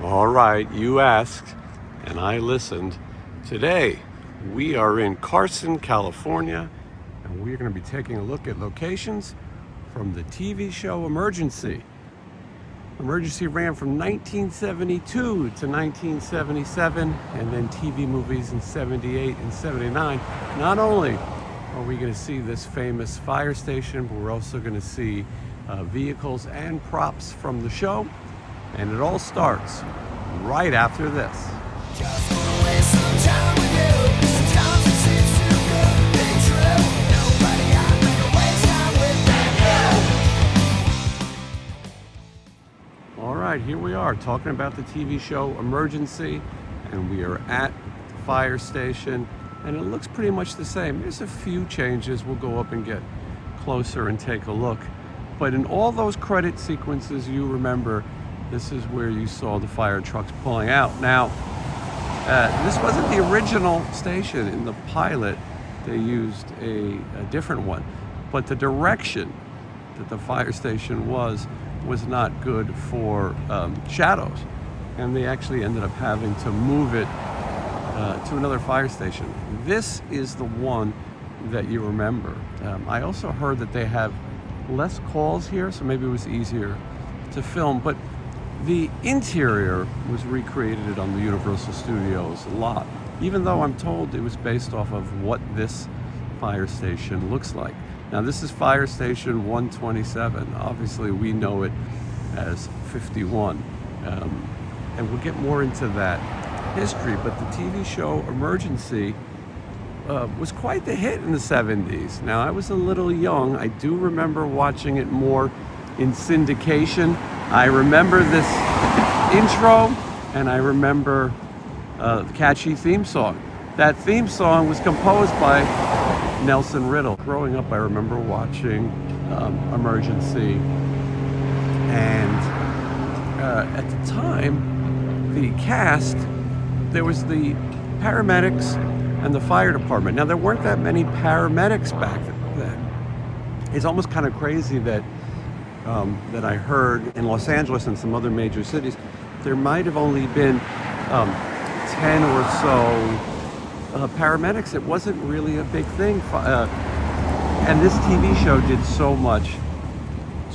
All right, you asked, and I listened. Today, we are in Carson, California, and we are going to be taking a look at locations from the TV show Emergency. Emergency ran from 1972 to 1977, and then TV movies in 78 and 79. Not only are we going to see this famous fire station, but we're also going to see vehicles and props from the show. And it all starts right after this. Just wanna waste some time with you. Sometimes it seems too good to be true. Nobody I'd rather waste time with than you. All right, here we are talking about the TV show Emergency, and we are at the fire station, and it looks pretty much the same. There's a few changes. We'll go up and get closer and take a look. But in all those credit sequences, you remember, this is where you saw the fire trucks pulling out. Now, this wasn't the original station. In the pilot, they used a different one. But the direction that the fire station was not good for shadows. And they actually ended up having to move it to another fire station. This is the one that you remember. I also heard that they have less calls here, so maybe it was easier to film. But the interior was recreated on the Universal Studios lot, even though I'm told it was based off of what this fire station looks like. Now, this is Fire Station 127. Obviously, we know it as 51. And we'll get more into that history, but the TV show Emergency was quite the hit in the 70s. Now, I was a little young. I do remember watching it more in syndication. I remember this intro, and I remember the catchy theme song. That theme song was composed by Nelson Riddle. Growing up, I remember watching Emergency, and at the time, the cast, there was the paramedics and the fire department. Now, there weren't that many paramedics back then. It's almost kind of crazy that I heard in Los Angeles and some other major cities, there might have only been 10 or so paramedics. It wasn't really a big thing. And this TV show did so much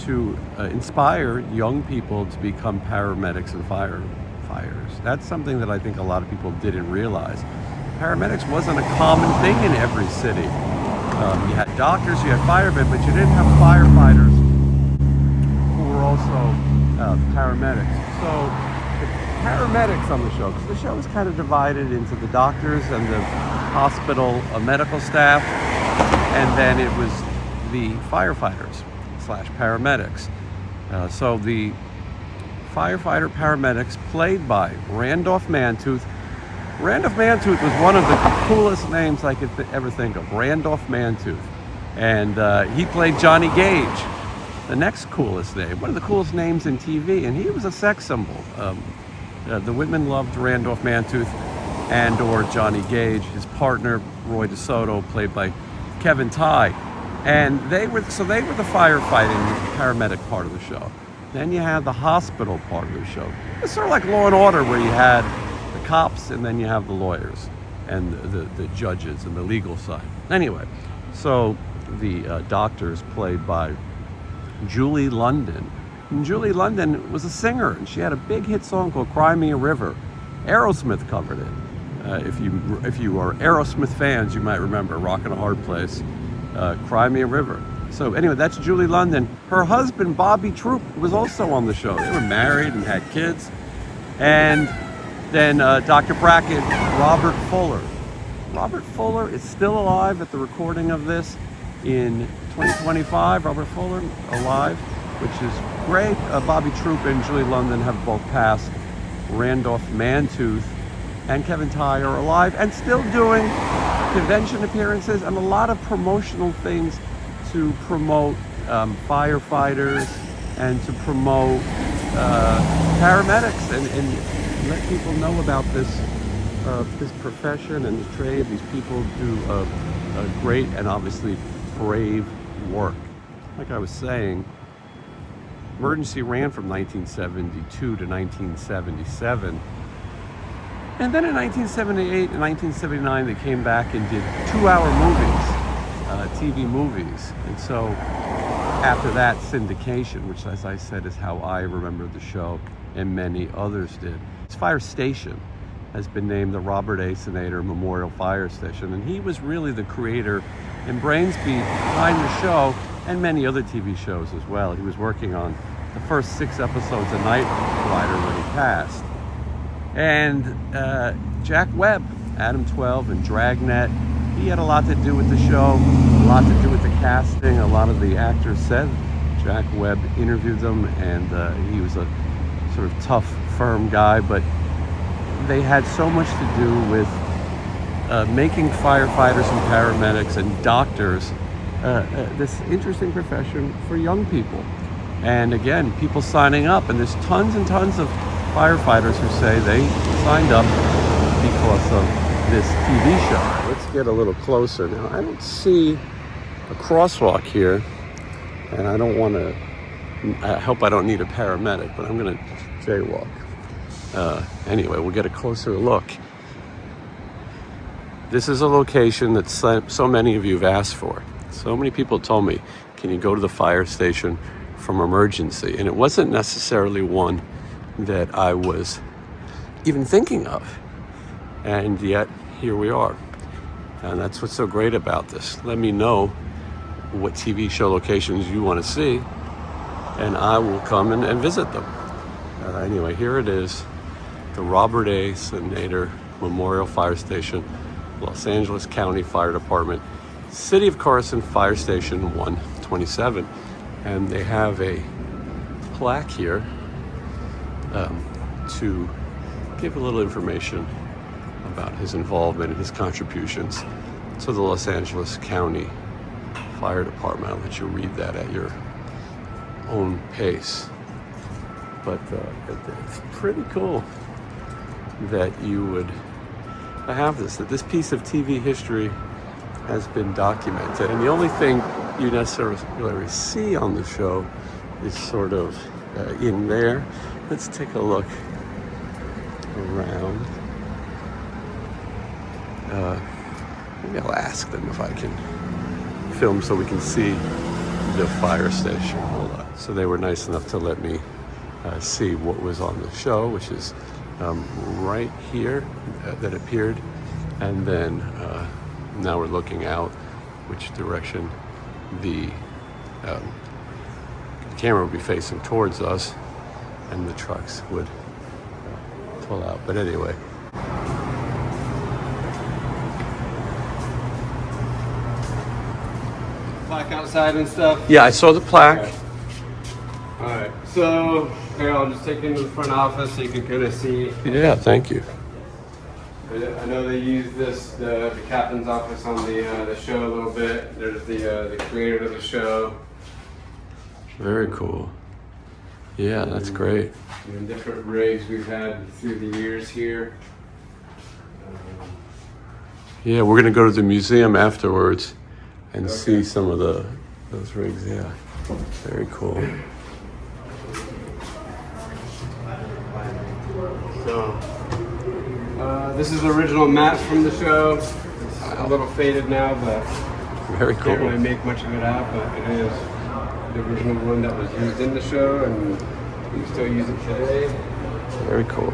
to inspire young people to become paramedics and firefighters. That's something that I think a lot of people didn't realize. Paramedics wasn't a common thing in every city. You had doctors, you had firemen, but you didn't have firefighters who were also paramedics. So the paramedics on the show, because the show was kind of divided into the doctors and the hospital medical staff, and then it was the firefighters / paramedics. So the firefighter paramedics, played by Randolph Mantooth. Randolph Mantooth was one of the coolest names I could ever think of. Randolph Mantooth. And he played Johnny Gage, the next coolest name, one of the coolest names in TV, and he was a sex symbol. The women loved Randolph Mantooth and or Johnny Gage. His partner, Roy DeSoto, played by Kevin Tighe. And they were the firefighting paramedic part of the show. Then you had the hospital part of the show. It's sort of like Law and Order, where you had the cops and then you have the lawyers and the judges and the legal side. Anyway, so the doctors, played by Julie London. And Julie London was a singer, and she had a big hit song called Cry Me a River. Aerosmith covered it. If you are Aerosmith fans, you might remember Rockin' a Hard Place, Cry Me a River. So anyway, that's Julie London. Her husband, Bobby Troup, was also on the show. They were married and had kids. And then Dr. Brackett, Robert Fuller. Robert Fuller is still alive at the recording of this in 2025. Robert Fuller alive, which is great. Bobby Troup and Julie London have both passed. Randolph Mantooth and Kevin Tighe are alive and still doing convention appearances and a lot of promotional things to promote firefighters and to promote paramedics and let people know about this profession and the trade. These people do a great and obviously brave work. Like I was saying, Emergency ran from 1972 to 1977. And then in 1978 and 1979, they came back and did 2-hour movies, TV movies. And so after that, syndication, which, as I said, is how I remember the show, and many others did. Fire Station has been named the Robert A. Senator Memorial Fire Station, and he was really the creator and brains behind the show and many other TV shows as well. He was working on the first 6 episodes of Knight Rider when he passed. And Jack Webb, Adam 12 and Dragnet, he had a lot to do with the show, a lot to do with the casting. A lot of the actors said Jack Webb interviewed them, and he was a sort of tough, firm guy, but they had so much to do with making firefighters and paramedics and doctors this interesting profession for young people. And again, people signing up, and there's tons and tons of firefighters who say they signed up because of this TV show. Let's get a little closer now. I don't see a crosswalk here, and I don't want to, I hope I don't need a paramedic, but I'm going to jaywalk. Anyway, we'll get a closer look. This is a location that so many of you have asked for. So many people told me, can you go to the fire station from emergency? And it wasn't necessarily one that I was even thinking of. And yet, here we are. And that's what's so great about this. Let me know what TV show locations you want to see, and I will come and visit them. Anyway, here it is, the Robert A. Senator Memorial Fire Station, Los Angeles County Fire Department, City of Carson Fire Station 127. And they have a plaque here to give a little information about his involvement and his contributions to the Los Angeles County Fire Department. I'll let you read that at your own pace. But it's pretty cool that you would have this, that this piece of TV history has been documented. And the only thing you necessarily see on the show is sort of in there. Let's take a look around. Maybe I'll ask them if I can film so we can see the fire station. Hold on. So they were nice enough to let me see what was on the show, which is right here that appeared. And then now we're looking out which direction the camera would be facing towards us, and the trucks would pull out. But anyway. Plaque outside and stuff? Yeah, I saw the plaque. Okay. Alright, so here I'll just take you into the front office so you can kind of see. Yeah, thank you. I know they use this, the captain's office on the show a little bit. There's the creator of the show. Very cool. Yeah, that's great. And different rigs we've had through the years here. Yeah, we're gonna go to the museum afterwards and see some of those rigs. Yeah, very cool. So this is the original map from the show. It's a little faded now, but Very cool. can't really make much of it out. But it is the original one that was used in the show, and we still use it today. Very cool.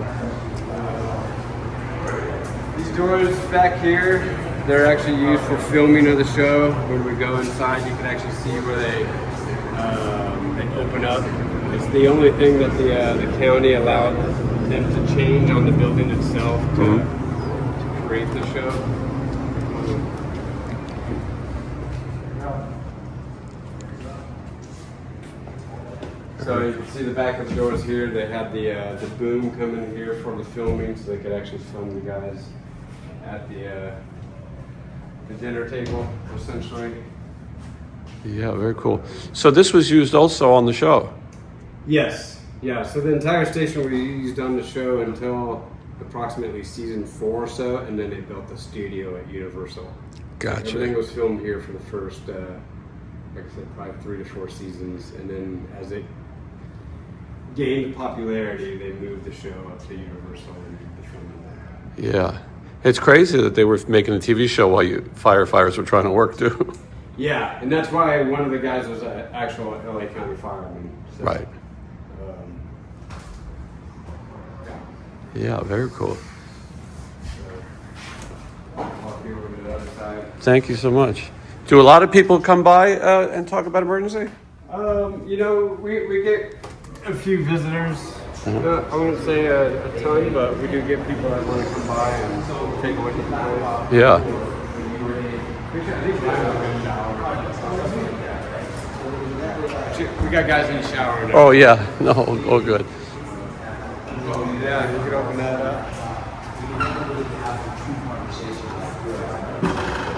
These doors back here, they're actually used for filming of the show. When we go inside, you can actually see where they open up. It's the only thing that the county allowed them to change on the building itself to create the show. So you can see the back of the doors here. They had the boom come in here for the filming, so they could actually film the guys at the dinner table, essentially. Yeah, very cool. So this was used also on the show? Yes. Yeah, so the entire station we used on the show until approximately season 4 or so, and then they built the studio at Universal. Gotcha. Everything was filmed here for the first, like I said, probably 3 to 4 seasons, and then as it gained popularity, they moved the show up to Universal and did the filming there. Yeah. It's crazy that they were making a TV show while firefighters were trying to work too. Yeah, and that's why one of the guys was an actual LA County fireman. So, Right. Yeah, very cool. Walk you over to the other side. Thank you so much. Do a lot of people come by and talk about emergency? You know, we get a few visitors. I wouldn't say a ton, but we do get people that want to come by and take a look at the place. Yeah. We got guys in the shower now. Oh, yeah. No, all good. Yeah, you can open that up.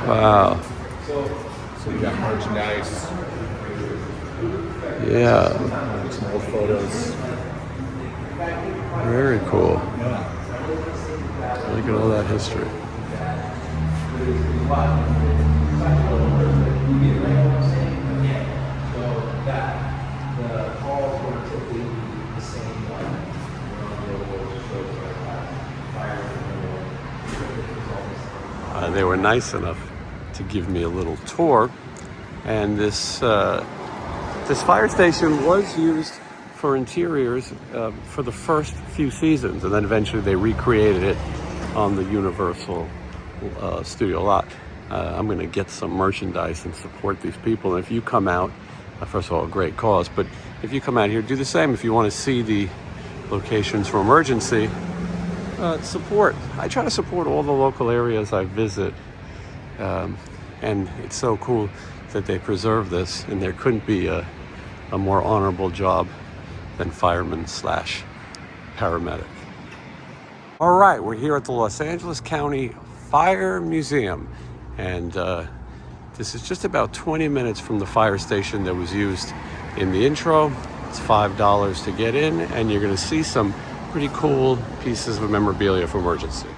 Wow. So you got merchandise, Yeah. some old photos. Very cool. Look at all that history. They were nice enough to give me a little tour, and this fire station was used for interiors for the first few seasons, and then eventually they recreated it on the Universal studio lot. I'm going to get some merchandise and support these people. And if you come out, first of all, a great cause, but if you come out here, do the same. If you want to see the locations for emergency, support. I try to support all the local areas I visit, and it's so cool that they preserve this, and there couldn't be a more honorable job than fireman / paramedic. All right, we're here at the Los Angeles County Fire Museum, and this is just about 20 minutes from the fire station that was used in the intro. It's $5 to get in, and you're going to see some pretty cool pieces of memorabilia for emergency.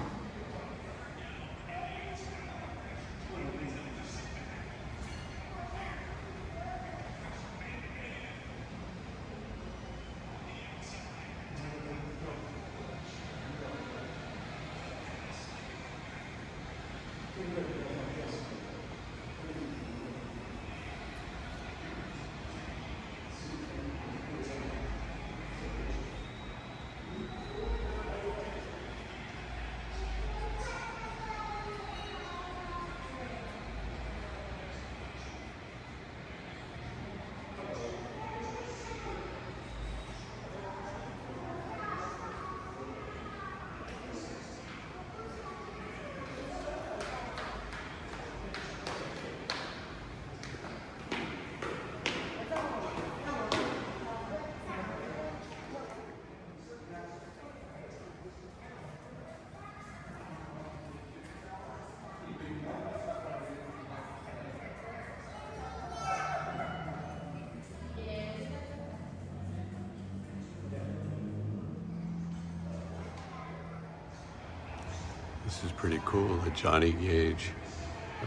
This is pretty cool. A Johnny Gage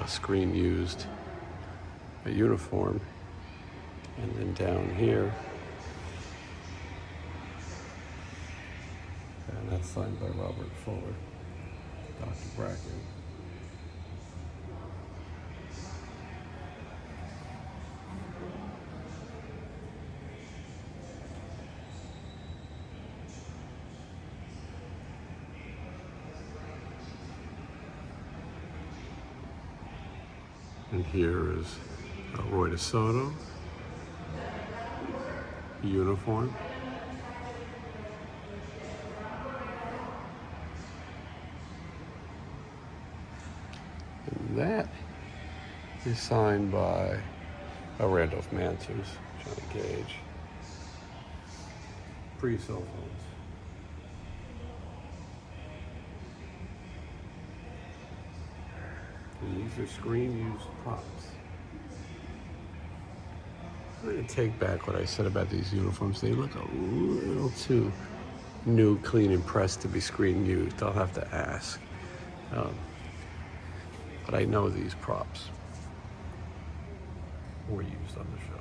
screen used a uniform. And then down here, and that's signed by Robert Fuller, Dr. Bracken. And here is Roy DeSoto, uniform. And that is signed by Randolph Mansers, Johnny Gage. Pre-cell phones. And these are screen-used props. I'm going to take back what I said about these uniforms. They look a little too new, clean, and pressed to be screen-used. I'll have to ask. But I know these props were used on the show.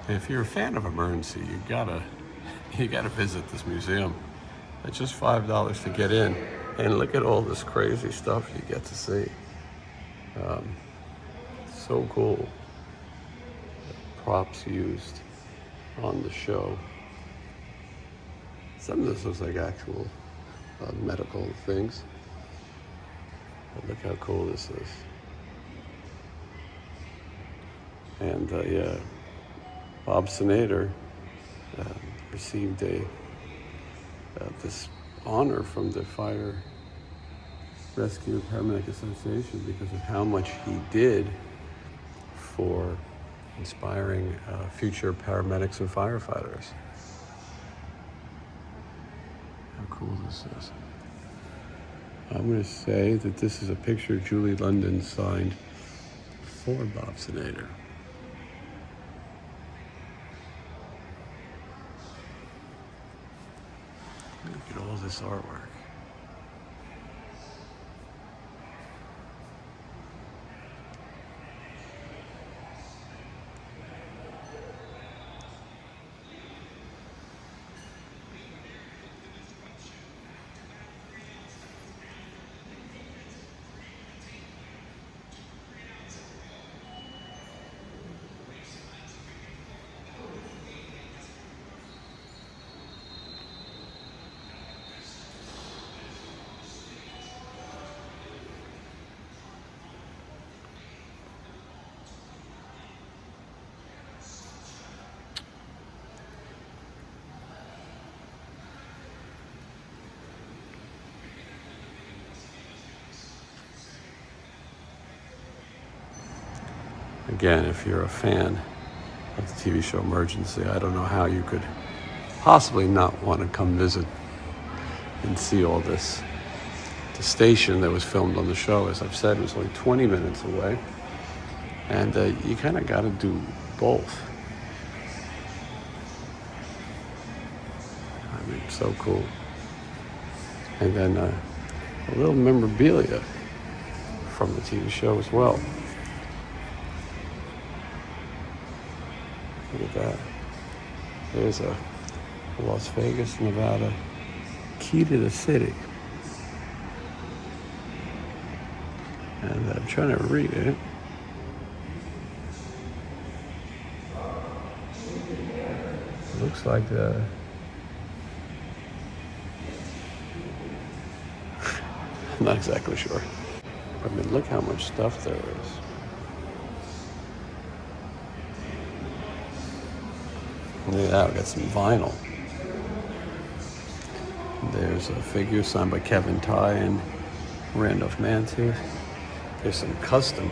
If you're a fan of emergency, you gotta visit this museum. It's just $5 to get in, and look at all this crazy stuff you get to see. So cool. Props used on the show. Some of this looks like actual medical things. But look how cool this is. And yeah, Bob Sinader received this honor from the Fire Rescue Paramedic Association because of how much he did for inspiring future paramedics and firefighters. How cool this is. I'm going to say that this is a picture Julie London signed for Bob Sinader. Look at all this artwork. Again, if you're a fan of the TV show Emergency, I don't know how you could possibly not want to come visit and see all this. The station that was filmed on the show, as I've said, was only 20 minutes away. And you kind of got to do both. I mean, so cool. And then a little memorabilia from the TV show as well. Look at that. There's a Las Vegas, Nevada key to the city. And I'm trying to read it. Looks like I'm not exactly sure. I mean, look how much stuff there is. Look at that, we got some vinyl. There's a figure signed by Kevin Tye and Randolph Mantooth. There's some custom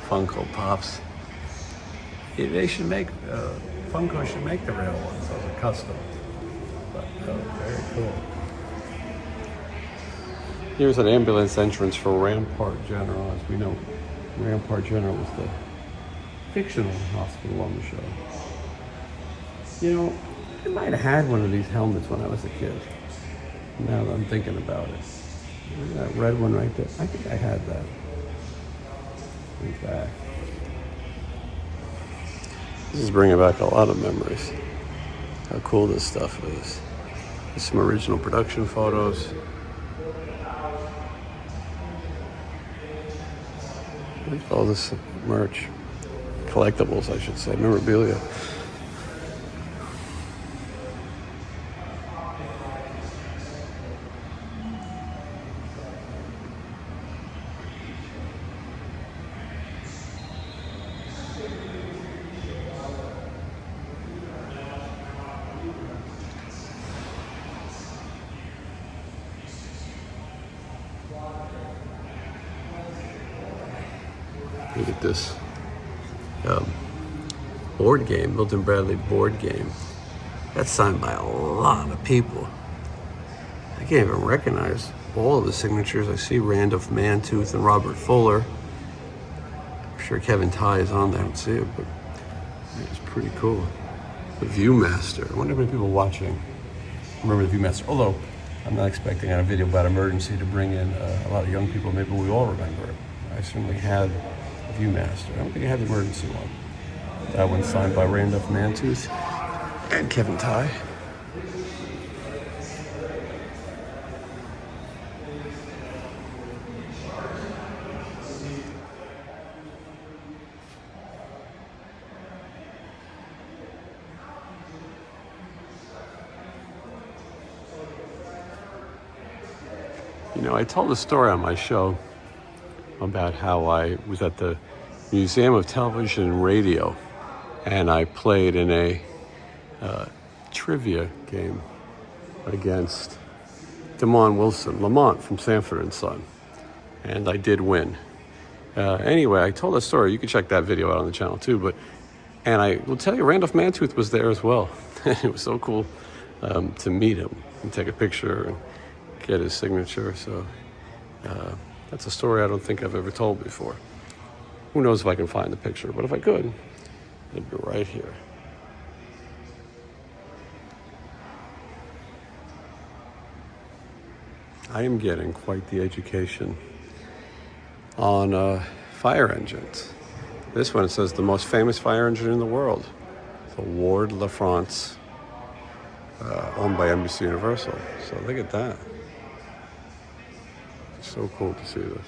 Funko Pops. They should make, Funko should make the real ones as a custom. But very cool. Here's an ambulance entrance for Rampart General. As we know, Rampart General was the fictional hospital on the show. You know, I might have had one of these helmets when I was a kid. Now that I'm thinking about it. Look at that red one right there. I think I had that. In fact. This is bringing back a lot of memories. How cool this stuff is. There's some original production photos. Look at all this merch. Collectibles, I should say. Memorabilia. Look at this board game, Milton Bradley board game. That's signed by a lot of people. I can't even recognize all of the signatures. I see Randolph Mantooth and Robert Fuller. I'm sure Kevin Tye is on there. I don't see it, but it's pretty cool. The Viewmaster. I wonder how many people watching remember the Viewmaster. Although I'm not expecting on a video about emergency to bring in a lot of young people. Maybe we all remember it. I certainly had Viewmaster. I don't think I had the emergency one. That one's signed by Randolph Mantooth and Kevin Ty. You know, I told a story on my show about how I was at the Museum of Television and Radio, and I played in a trivia game against Lamont from Sanford and Son, and I did win. Anyway, I told a story. You can check that video out on the channel too. And I will tell you, Randolph Mantooth was there as well. It was so cool to meet him and take a picture and get his signature. So that's a story I don't think I've ever told before. Who knows if I can find the picture, but if I could, it'd be right here. I am getting quite the education on fire engines. This one, it says the most famous fire engine in the world, the Ward LaFrance, owned by NBC Universal. So look at that. It's so cool to see this.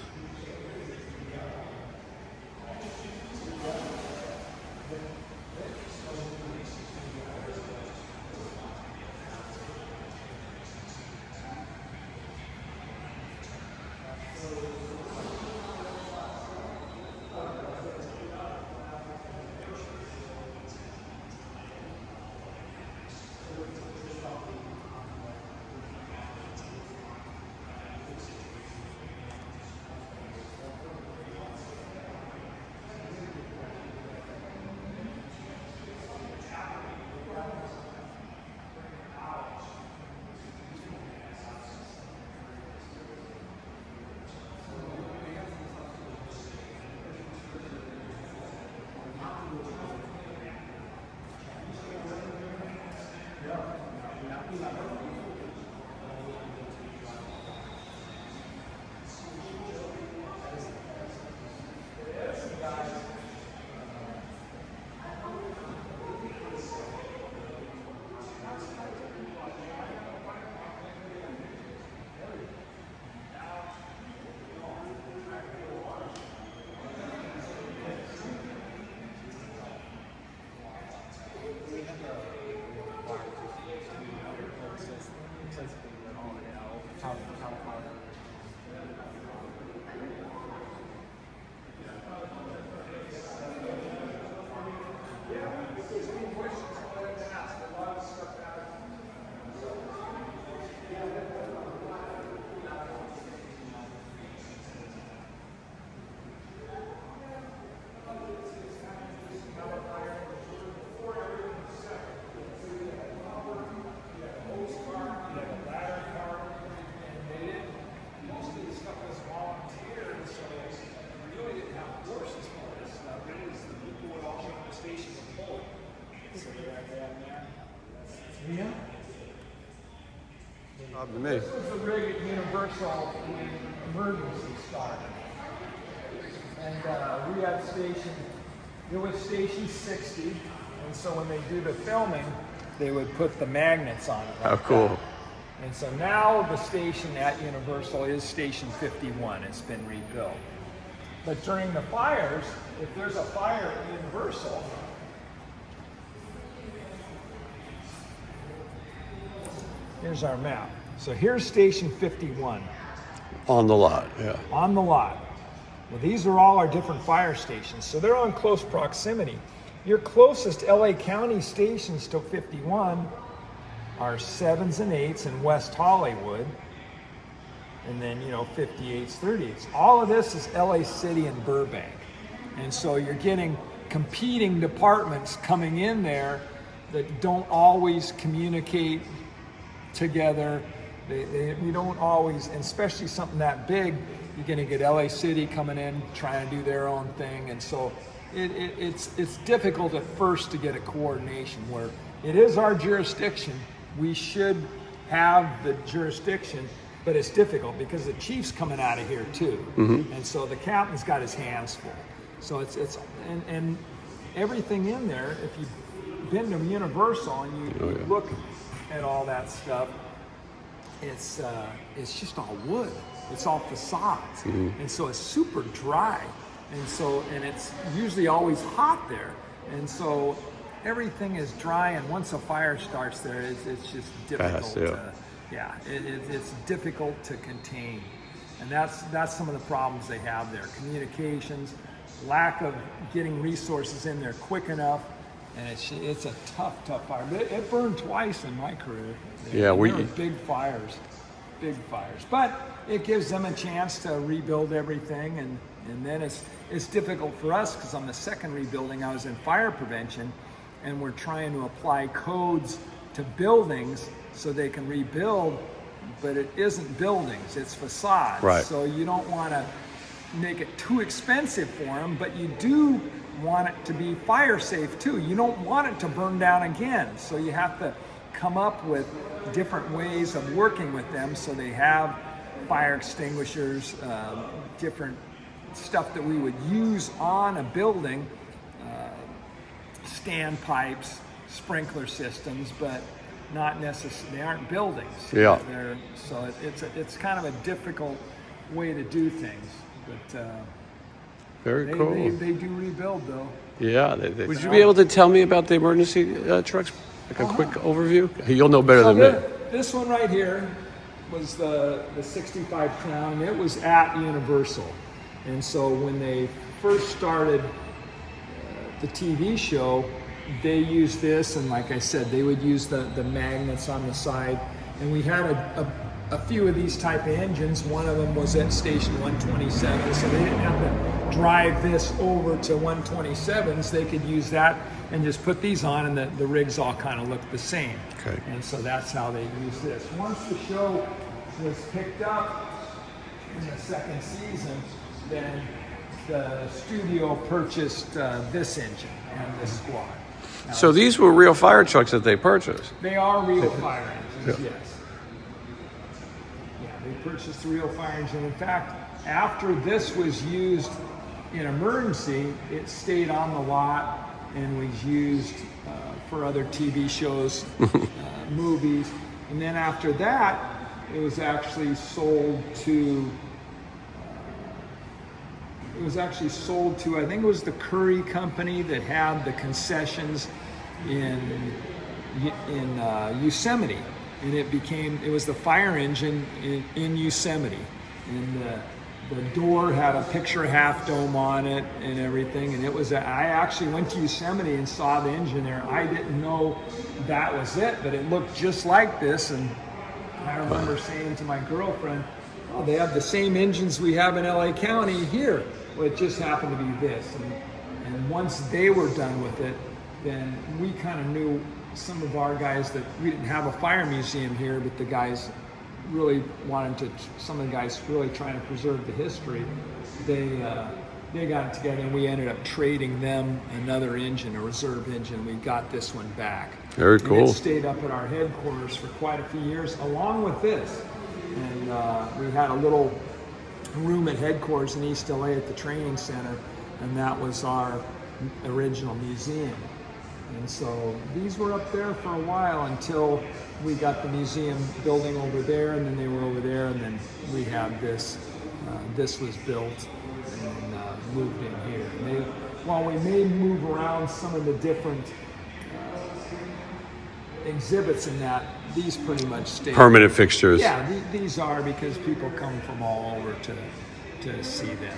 To me. This was the rig at Universal emergency start. And we had it was station 60, and so when they do the filming, they would put the magnets on it. How cool. And so now the station at Universal is station 51. It's been rebuilt. But during the fires, if there's a fire at Universal, here's our map. So here's station 51. On the lot, yeah. On the lot. Well, these are all our different fire stations, so they're all in close proximity. Your closest LA County stations to 51 are 7s and 8s in West Hollywood, and then, 58s, 30s. All of this is LA City and Burbank. And so you're getting competing departments coming in there that don't always communicate together. You don't always, and especially something that big, you're going to get LA City coming in trying to do their own thing, and so it's difficult at first to get a coordination where it is our jurisdiction. We should have the jurisdiction, but it's difficult because the chief's coming out of here too, and so the captain's got his hands full. So it's everything in there, if you've been to Universal and you look at all that stuff, it's just all wood. It's all facades, and so it's super dry, and it's usually always hot there, and so everything is dry. And once a fire starts there, it's just difficult. It's difficult to contain, and that's some of the problems they have there. Communications, lack of getting resources in there quick enough, and it's a tough fire. But it burned twice in my career. There were big fires, but it gives them a chance to rebuild everything, and then it's difficult for us because on the second rebuilding I was in fire prevention, and we're trying to apply codes to buildings so they can rebuild, but it isn't buildings, it's facades. Right. So you don't want to make it too expensive for them, but you do want it to be fire safe too. You don't want it to burn down again, so you have to come up with different ways of working with them so they have fire extinguishers, different stuff that we would use on a building, standpipes, sprinkler systems, but not necessarily, they aren't buildings. Yeah. So it's kind of a difficult way to do things, but Very cool. They do rebuild though. Yeah. Would you be able to tell me about the emergency trucks? Like a quick overview? You'll know better than me. This one right here was the 65 Crown. It was at Universal. And so when they first started the TV show, they used this, and like I said, they would use the magnets on the side. And we had a few of these type of engines. One of them was at station 127, so they didn't have to drive this over to 127s. They could use that and just put these on, and the rigs all kind of looked the same. Okay. And so that's how they use this. Once the show was picked up in the second season, then the studio purchased this engine and this squad. Now, So these were real fire trucks that they purchased? they are real fire engines, yes. Yeah, they purchased the real fire engine. In fact, after this was used in emergency, it stayed on the lot and was used for other TV shows, movies. And then after that, it was actually sold to, I think it was the Curry Company that had the concessions in Yosemite. And it was the fire engine in Yosemite. And the door had a picture half dome on it and everything. And I actually went to Yosemite and saw the engine there. I didn't know that was it, but it looked just like this. And I remember saying to my girlfriend, oh, they have the same engines we have in LA County here. Well, it just happened to be this. And once they were done with it, then we kind of knew some of our guys that we didn't have a fire museum here, but the guys really wanted to, some of the guys really trying to preserve the history, they got it together, and we ended up trading them another engine, a reserve engine. We got this one back. Very cool. And it stayed up at our headquarters for quite a few years, along with this. And we had a little room at headquarters in East LA at the training center, and that was our original museum. And so these were up there for a while until we got the museum building over there, and then they were over there, and then we had this. This was built and moved in here. While we may move around some of the different exhibits in that, these pretty much stay. Permanent fixtures. Yeah, these are, because people come from all over to see them.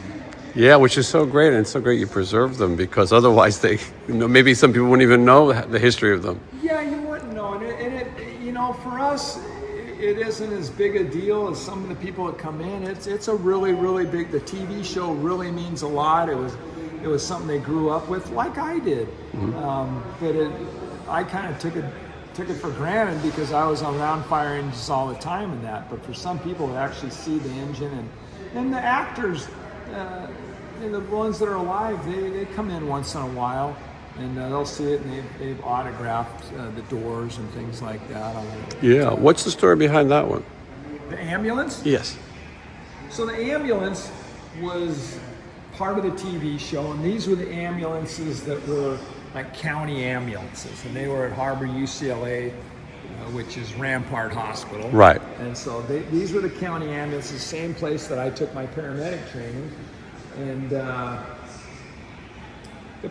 Yeah, which is so great, and it's so great you preserve them, because otherwise maybe some people wouldn't even know the history of them. Yeah, you wouldn't know, and it for us, it isn't as big a deal as some of the people that come in. It's a really, really big. The TV show really means a lot. It was something they grew up with, like I did. But I kind of took it for granted because I was around fire engines all the time and that. But for some people to actually see the engine and the actors, and the ones that are alive, they come in once in a while, and they'll see it, and they've autographed the doors and things like that. Yeah. What's the story behind that one? The ambulance? Yes. So the ambulance was part of the TV show, and these were the ambulances that were like county ambulances, and they were at Harbor UCLA, which is Rampart Hospital. Right. And so these were the county ambulances, same place that I took my paramedic training. And the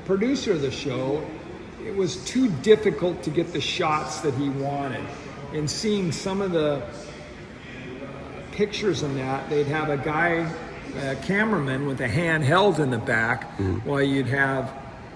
producer of the show, it was too difficult to get the shots that he wanted. And seeing some of the pictures in that, they'd have a guy, a cameraman with a handheld in the back, while you'd have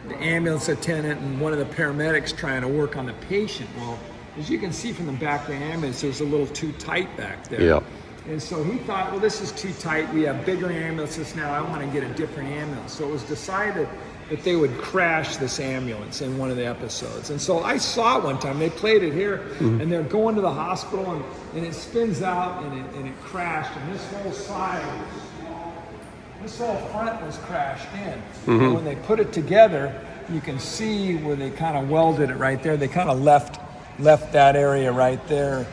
the ambulance attendant and one of the paramedics trying to work on the patient. Well, as you can see from the back of the ambulance, there's a little too tight back there. Yeah. And so he thought, well, this is too tight. We have bigger ambulances now. I want to get a different ambulance. So it was decided that they would crash this ambulance in one of the episodes. And so I saw it one time. They played it here, and they're going to the hospital, and it spins out, and it crashed. And this whole side, this whole front was crashed in. And when they put it together, you can see where they kind of welded it right there. They kind of left that area right there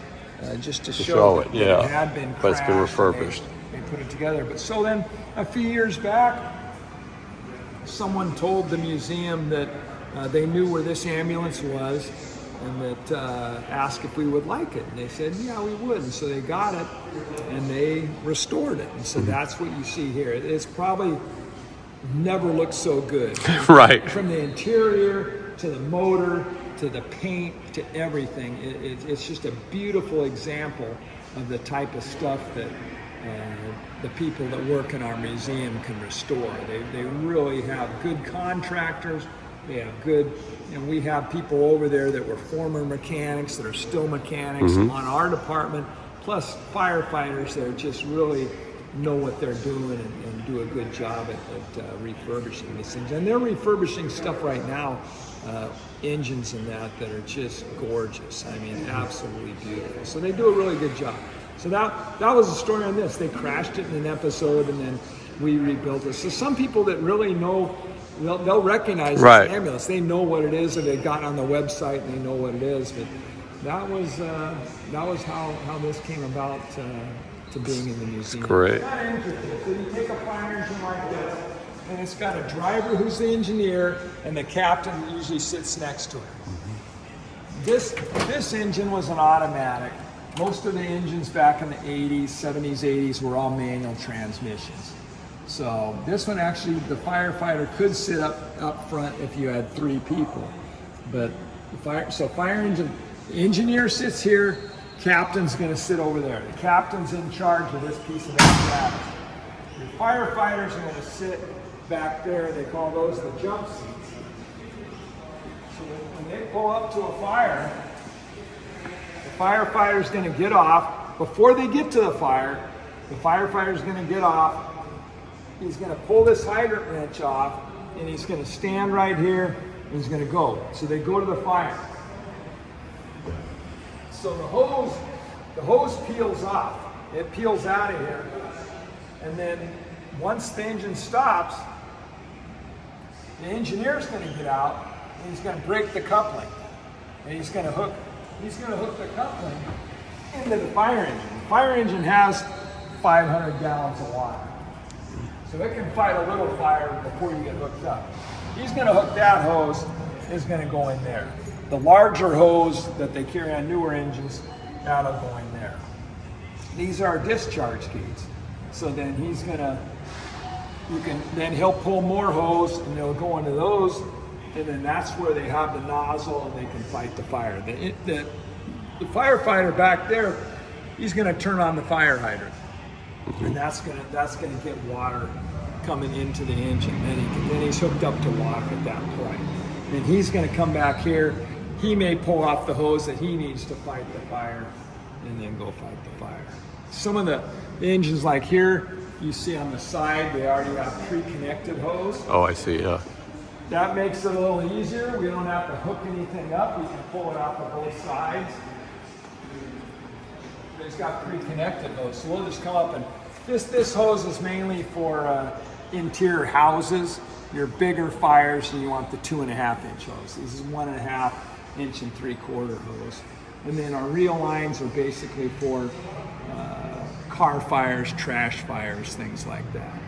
just to show it, that yeah. it had been crashed. But it's been refurbished. They put it together. But so then a few years back, someone told the museum that they knew where this ambulance was, and that asked if we would like it. And they said, yeah, we would. And so they got it, and they restored it. And so that's what you see here. It's probably never looked so good. Right. From the interior to the motor to the paint to everything. It's just a beautiful example of the type of stuff that the people that work in our museum can restore. They really have good contractors. They have good, we have people over there that were former mechanics that are still mechanics on our department, plus firefighters that are just really know what they're doing and do a good job at refurbishing these things. And they're refurbishing stuff right now, engines and that are just gorgeous. I mean, absolutely beautiful. So they do a really good job. So that was the story on this. They crashed it in an episode, and then we rebuilt it. So some people that really know, they'll recognize this ambulance. They know what it is, or they've gotten on the website and they know what it is. But that was how this came about to being in the museum. Great. It's kind of interesting. So you take a fire engine like this, and it's got a driver who's the engineer, and the captain usually sits next to him. This engine was an automatic. Most of the engines back in the 80s, 70s, 80s were all manual transmissions. So this one actually, the firefighter could sit up front if you had 3 people. But fire engine, the engineer sits here, captain's gonna sit over there. The captain's in charge of this piece of apparatus. Your firefighters are gonna sit back there. They call those the jump seats. So when they pull up to a fire, the firefighter's going to get off. Before they get to the fire, the firefighter's going to get off. He's going to pull this hydrant wrench off, and he's going to stand right here, and he's going to go. So they go to the fire. So the hose peels off. It peels out of here. And then once the engine stops, the engineer's going to get out, and he's going to break the coupling. And he's going to hook the coupling into the fire engine. The fire engine has 500 gallons of water. So it can fight a little fire before you get hooked up. He's going to hook that hose, is going to go in there. The larger hose that they carry on newer engines, that'll go in there. These are discharge gates. So then he'll pull more hose, and they'll go into those, and then that's where they have the nozzle, and they can fight the fire. The firefighter back there, he's going to turn on the fire hydrant, and that's going to get water coming into the engine. Then he's hooked up to water at that point. And he's going to come back here. He may pull off the hose that he needs to fight the fire, and then go fight the fire. Some of the engines, like here, you see on the side, they already have pre-connected hose. Oh, I see, yeah. That makes it a little easier. We don't have to hook anything up. We can pull it off of both sides. It's got pre-connected hose, so we'll just come up and this hose is mainly for interior houses. Your bigger fires, so you want the 2.5-inch hose. This is 1.5 inch and 3/4 hose. And then our reel lines are basically for car fires, trash fires, things like that.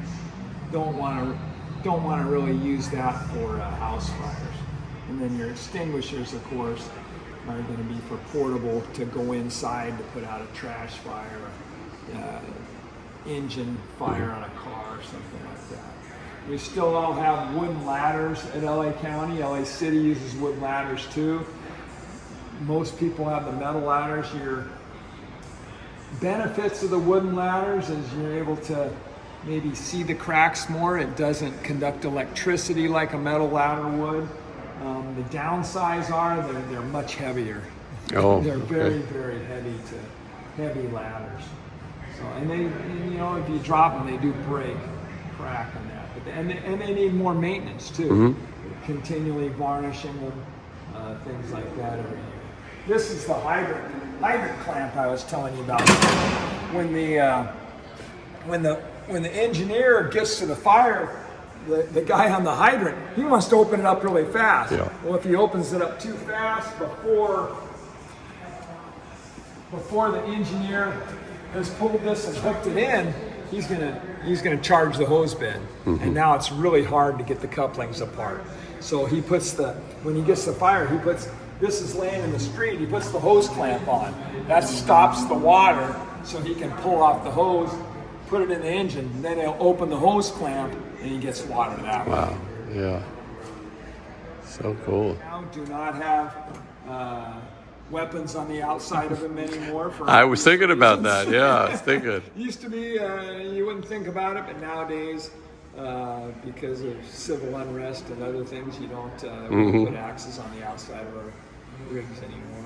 Don't want to don't want to really use that for house fires. And then your extinguishers, of course, are going to be for portable to go inside to put out a trash fire, engine fire on a car, or something like that. We still all have wooden ladders at LA County. LA City uses wooden ladders too. Most people have the metal ladders. Your benefits of the wooden ladders is you're able to maybe see the cracks more. It doesn't conduct electricity like a metal ladder would. The downsides are they're much heavier. Oh, they're very, okay. very heavy ladders. So, and you know, if you drop them, they do break, crack on that. But and they need more maintenance too. Continually varnishing them, things like that every year. This is the hydrant clamp I was telling you about. When the engineer gets to the fire, the guy on the hydrant, he wants to open it up really fast. Yeah. Well, if he opens it up too fast before the engineer has pulled this and hooked it in, he's gonna charge the hose bed, and now it's really hard to get the couplings apart. So he puts when he gets the fire, this is laying in the street, he puts the hose clamp on. That stops the water so he can pull off the hose, put it in the engine, and then he'll open the hose clamp and he gets water that way. Wow. Yeah. So cool. Now do not have weapons on the outside of them anymore. I was thinking about that. Yeah, I was thinking. Used to be, you wouldn't think about it, but nowadays, because of civil unrest and other things, you don't put axes on the outside of our rigs anymore.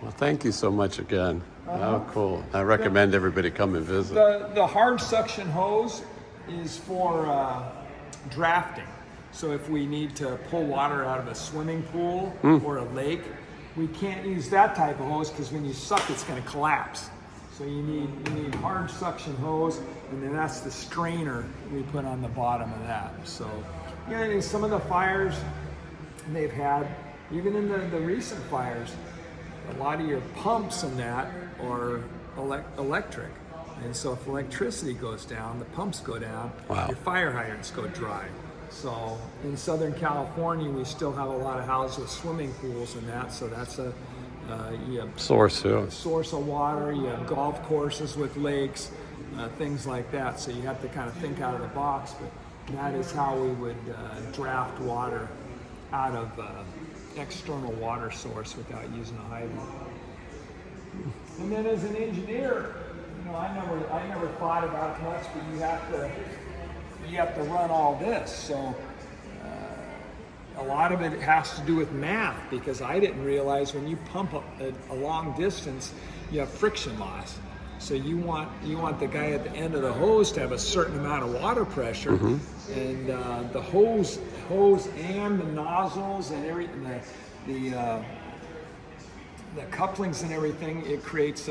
Well, thank you so much again. Oh, cool. I recommend everybody come and visit. The hard suction hose is for drafting. So if we need to pull water out of a swimming pool or a lake, we can't use that type of hose because when you suck, it's going to collapse. So you need hard suction hose, and then that's the strainer we put on the bottom of that. So, yeah, and some of the fires they've had, even in the recent fires, a lot of your pumps and that are electric. And so if electricity goes down, the pumps go down, Wow. your fire hydrants go dry. So in Southern California, we still have a lot of houses with swimming pools and that, so that's you have Source, yeah. source of water, you have golf courses with lakes, things like that. So you have to kind of think out of the box, but that is how we would draft water out of external water source without using a hydrant. And then as an engineer, you know, I never thought about it much, but you have to run all this. So a lot of it has to do with math, because I didn't realize when you pump a long distance, you have friction loss. So you want the guy at the end of the hose to have a certain amount of water pressure, and the hose and the nozzles and everything, the couplings and everything, it creates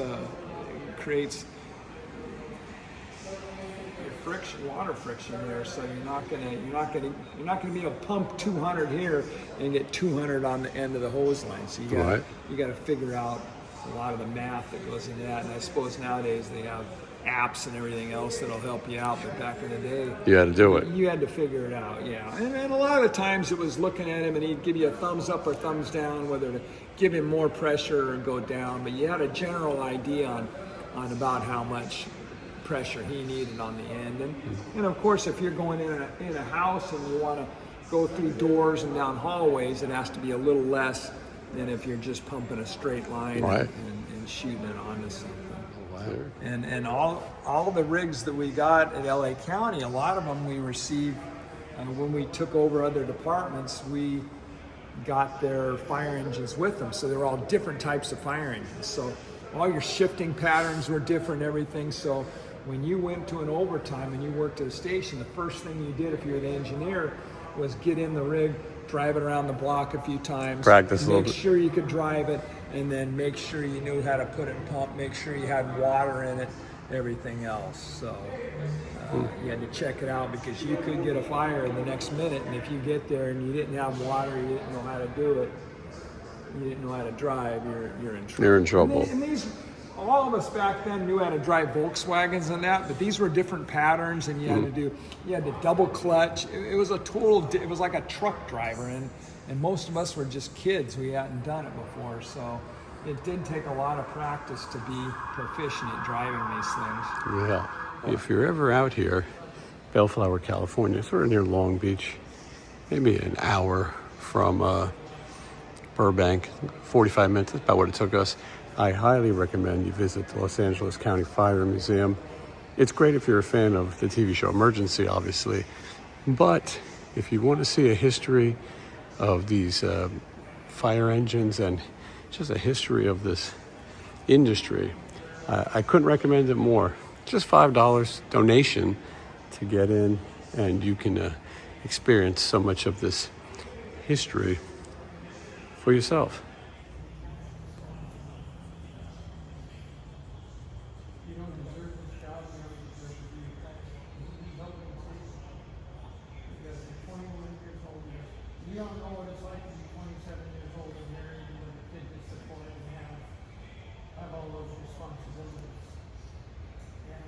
water friction there. So you're not gonna be able to pump 200 here and get 200 on the end of the hose line. So you got to figure out a lot of the math that goes into that. And I suppose nowadays they have apps and everything else that'll help you out, but back in the day, You had to do it. you had to figure it out, yeah. And a lot of the times it was looking at him and he'd give you a thumbs up or thumbs down, whether to give him more pressure or go down, but you had a general idea on about how much pressure he needed on the end. And of course, if you're going in a house and you want to go through doors and down hallways, it has to be a little less than if you're just pumping a straight line Right. and shooting it onto something. Wow. And all the rigs that we got at LA County, a lot of them we received when we took over other departments. We got their fire engines with them, so they're all different types of fire engines. So all your shifting patterns were different, everything. So when you went to an overtime and you worked at a station, the first thing you did if you're the engineer was get in the rig, drive it around the block a few times, Practice a little make bit. sure you could drive it, and then make sure you knew how to put it in pump, make sure you had water in it, everything else. So you had to check it out, because you could get a fire in the next minute, and if you get there and you didn't have water, you didn't know how to do it, you didn't know how to drive, you're in trouble. You're in trouble. And all of us back then knew how to drive Volkswagens and that, but these were different patterns, and you had to double clutch. It was it was like a truck driver, and most of us were just kids. We hadn't done it before, so it did take a lot of practice to be proficient at driving these things. Yeah. If you're ever out here, Bellflower, California, sort of near Long Beach, maybe an hour from Burbank, 45 minutes, that's about what it took us. I highly recommend you visit the Los Angeles County Fire Museum. It's great if you're a fan of the TV show Emergency, obviously, but if you want to see a history of these fire engines and just a history of this industry, I couldn't recommend it more. Just $5 donation to get in, and you can experience so much of this history for yourself. You don't know what it's like to be 27 years old and married and with a kid to support and have all those responsibilities. And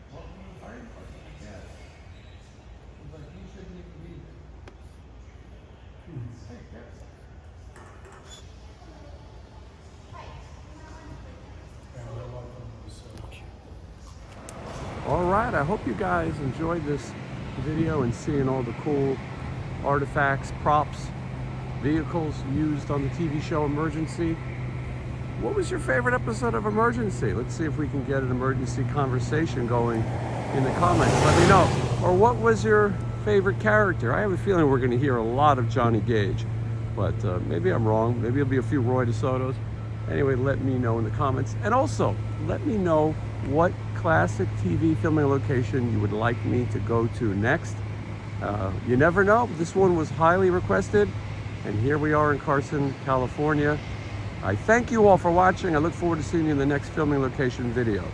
welcome to the fire department, I guess. But you shouldn't even be there. Hey, yes. All right, I hope you guys enjoyed this video and seeing all the cool artifacts, props, vehicles used on the TV show Emergency. What was your favorite episode of Emergency? Let's see if we can get an emergency conversation going in the comments. Let me know. Or what was your favorite character? I have a feeling we're going to hear a lot of Johnny Gage, but maybe I'm wrong. Maybe it'll be a few Roy DeSotos. Anyway, let me know in the comments. And also, let me know what classic TV filming location you would like me to go to next. You never know. This one was highly requested, and here we are in Carson, California. I thank you all for watching. I look forward to seeing you in the next filming location video.